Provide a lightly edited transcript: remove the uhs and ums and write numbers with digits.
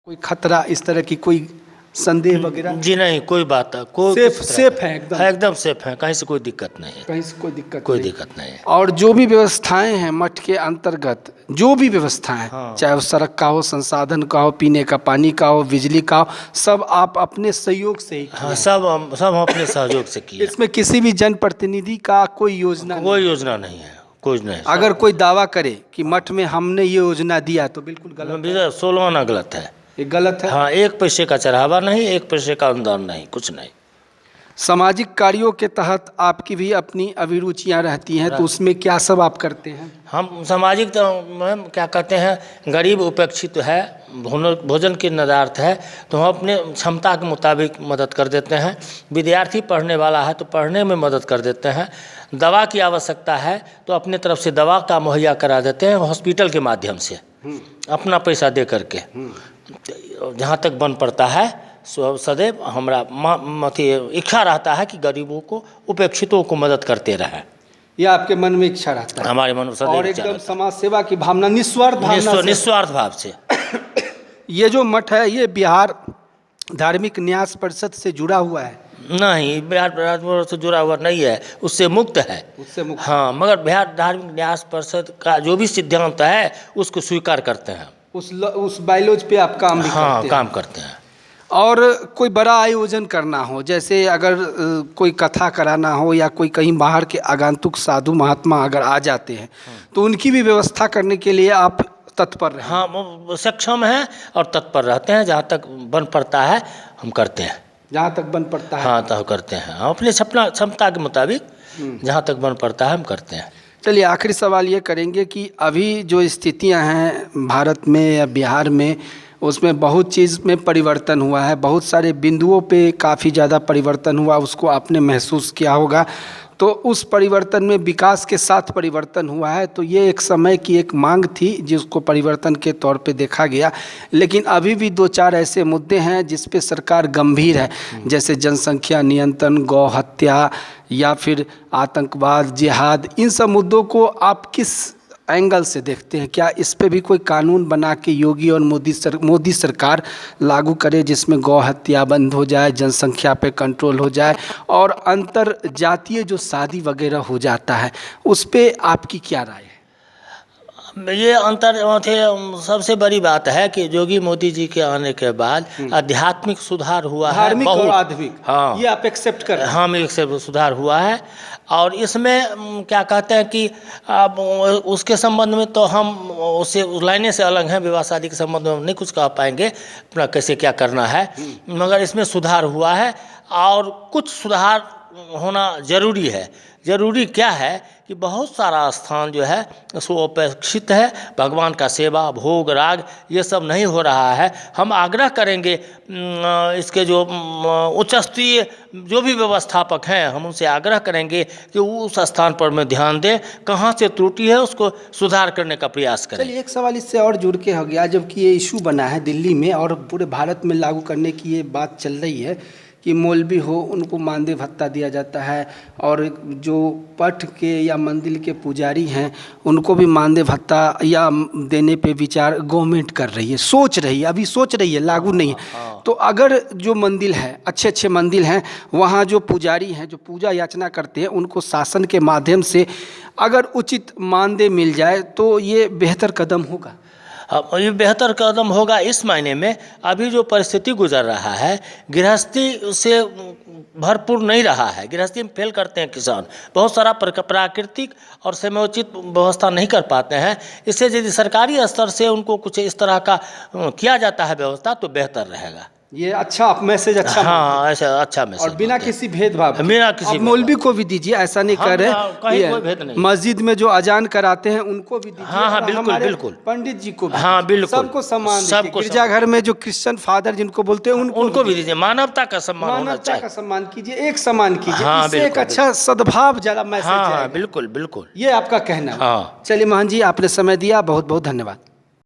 कोई खतरा इस तरह की कोई संदेह वगैरह? जी नहीं, कोई बात कोई सेफ है एकदम? एकदम सेफ है, कहीं से कोई दिक्कत नहीं है। कहीं से कोई दिक्कत कोई नहीं? दिक्कत नहीं है। और जो भी व्यवस्थाएं हैं मठ के अंतर्गत, जो भी व्यवस्थाएं, हाँ। चाहे वो सड़क का हो, संसाधन का हो, पीने का पानी का हो, बिजली का हो, सब आप अपने सहयोग से ही किए हाँ, हैं? सब हम अपने सहयोग से किए। इसमें किसी भी जनप्रतिनिधि का कोई योजना नहीं? कोई योजना नहीं है, कोई नहीं। अगर कोई दावा करे कि मठ में हमने ये योजना दिया तो बिल्कुल गलत है। 16 आना गलत है। ये गलत है। हाँ, 1 पैसे का चढ़ावा नहीं, 1 पैसे का अनुदान नहीं, कुछ नहीं। सामाजिक कार्यों के तहत आपकी भी अपनी अभिरुचियां रहती हैं, तो उसमें क्या सब आप करते हैं? हम सामाजिक तो मैम क्या कहते हैं, गरीब उपेक्षित है, भोजन की नदारत है, तो हम अपने क्षमता के मुताबिक मदद कर देते हैं। विद्यार्थी पढ़ने वाला है तो पढ़ने में मदद कर देते हैं। दवा की आवश्यकता है तो अपने तरफ से दवा का मुहैया करा देते हैं, हॉस्पिटल के माध्यम से अपना पैसा दे करके। जहाँ तक बन पड़ता है सदैव हमारा इच्छा रहता है कि गरीबों को, उपेक्षितों को मदद करते रहें। ये आपके मन में इच्छा रहता है? हमारे मन में सदैव और एकदम समाज सेवा की भावना, निस्वार्थ भावना से? निस्वार्थ भाव से। ये जो मठ है ये बिहार धार्मिक न्यास परिषद से जुड़ा हुआ है? नहीं, बिहार से जुड़ा हुआ नहीं है, उससे मुक्त है। उससे मुक्त? हाँ, मगर बिहार धार्मिक न्यास परिषद का जो भी सिद्धांत है उसको स्वीकार करते हैं। उस बायलॉज पे आप काम भी करते हैं? काम करते हैं। और कोई बड़ा आयोजन करना हो, जैसे अगर कोई कथा कराना हो या कोई कहीं बाहर के आगंतुक साधु महात्मा अगर आ जाते हैं तो उनकी भी व्यवस्था करने के लिए आप तत्पर हैं? हाँ, वो सक्षम हैं और तत्पर रहते हैं। जहाँ तक बन पड़ता है हम करते हैं। जहाँ तक बन पड़ता है? हाँ, तो करते हैं हम अपने क्षमता के मुताबिक। जहाँ तक बन पड़ता है हम करते हैं। चलिए, आखिरी सवाल ये करेंगे कि अभी जो स्थितियां हैं भारत में या बिहार में, उसमें बहुत चीज़ में परिवर्तन हुआ है, बहुत सारे बिंदुओं पे काफ़ी ज़्यादा परिवर्तन हुआ, उसको आपने महसूस किया होगा। तो उस परिवर्तन में विकास के साथ परिवर्तन हुआ है, तो ये एक समय की एक मांग थी जिसको परिवर्तन के तौर पे देखा गया। लेकिन अभी भी 2-4 ऐसे मुद्दे हैं जिस पे सरकार गंभीर है, जैसे जनसंख्या नियंत्रण, गौ हत्या या फिर आतंकवाद, जिहाद। इन सब मुद्दों को आप किस एंगल से देखते हैं? क्या इस पे भी कोई कानून बना के योगी और मोदी सरकार लागू करे जिसमें गौ हत्या बंद हो जाए, जनसंख्या पे कंट्रोल हो जाए और अंतर जातीय जो शादी वगैरह हो जाता है उस पे आपकी क्या राय है? ये अंतर थे। सबसे बड़ी बात है कि योगी मोदी जी के आने के बाद आध्यात्मिक सुधार हुआ है, धार्मिक और आध्यात्मिक। हाँ, ये आप एक्सेप्ट कर रहे हैं? हाँ, एक सुधार हुआ है। और इसमें क्या कहते हैं कि अब उसके संबंध में तो हम उससे लाइने से अलग हैं, विवाह शादी के संबंध में हम नहीं कुछ कह पाएंगे अपना कैसे क्या करना है, मगर इसमें सुधार हुआ है और कुछ सुधार होना जरूरी है। जरूरी क्या है कि बहुत सारा स्थान जो है सो अपेक्षित है, भगवान का सेवा, भोग, राग ये सब नहीं हो रहा है। हम आग्रह करेंगे इसके जो उच्चस्तरीय जो भी व्यवस्थापक हैं, हम उनसे आग्रह करेंगे कि उस स्थान पर में ध्यान दें, कहाँ से त्रुटि है उसको सुधार करने का प्रयास करें। चलिए, एक सवाल इससे और जुड़ के हो गया, जबकि ये इशू बना है दिल्ली में और पूरे भारत में लागू करने की ये बात चल रही है कि मौलवी हो उनको मानदेय भत्ता दिया जाता है और जो पठ के या मंदिर के पुजारी हैं उनको भी मानदेय भत्ता या देने पे विचार गवर्नमेंट कर रही है, सोच रही है, अभी सोच रही है, लागू नहीं है। तो अगर जो मंदिर है, अच्छे मंदिर हैं, वहाँ जो पुजारी हैं जो पूजा याचना करते हैं, उनको शासन के माध्यम से अगर उचित मानदेय मिल जाए तो ये बेहतर कदम होगा? ये बेहतर कदम होगा इस मायने में, अभी जो परिस्थिति गुजर रहा है गृहस्थी से भरपूर नहीं रहा है। गृहस्थी में फेल करते हैं किसान, बहुत सारा प्राकृतिक और समयोचित व्यवस्था नहीं कर पाते हैं। इससे यदि सरकारी स्तर से उनको कुछ इस तरह का किया जाता है व्यवस्था तो बेहतर रहेगा। ये अच्छा मैसेज, अच्छा, हाँ, ऐसा अच्छा मैसेज, और बिना किसी भेदभाव, बिना किसी मौलवी को भी दीजिए, ऐसा नहीं कर रहे, कोई भेद नहीं। मस्जिद में जो अजान कराते हैं उनको भी दीजिए। हाँ, बिल्कुल बिल्कुल, पंडित जी को भी, हाँ बिल्कुल, सबको सम्मान, सबको। गिरजाघर में जो क्रिश्चियन फादर जिनको बोलते हैं उनको भी दीजिए। मानवता का सम्मान होना चाहिए, मानवता का सम्मान कीजिए, एक समान कीजिए। हाँ, इससे एक अच्छा सद्भाव जरा मैसेज है। बिल्कुल बिल्कुल, ये आपका कहना है। हाँ। चलिए मोहन जी, आपने समय दिया, बहुत बहुत धन्यवाद।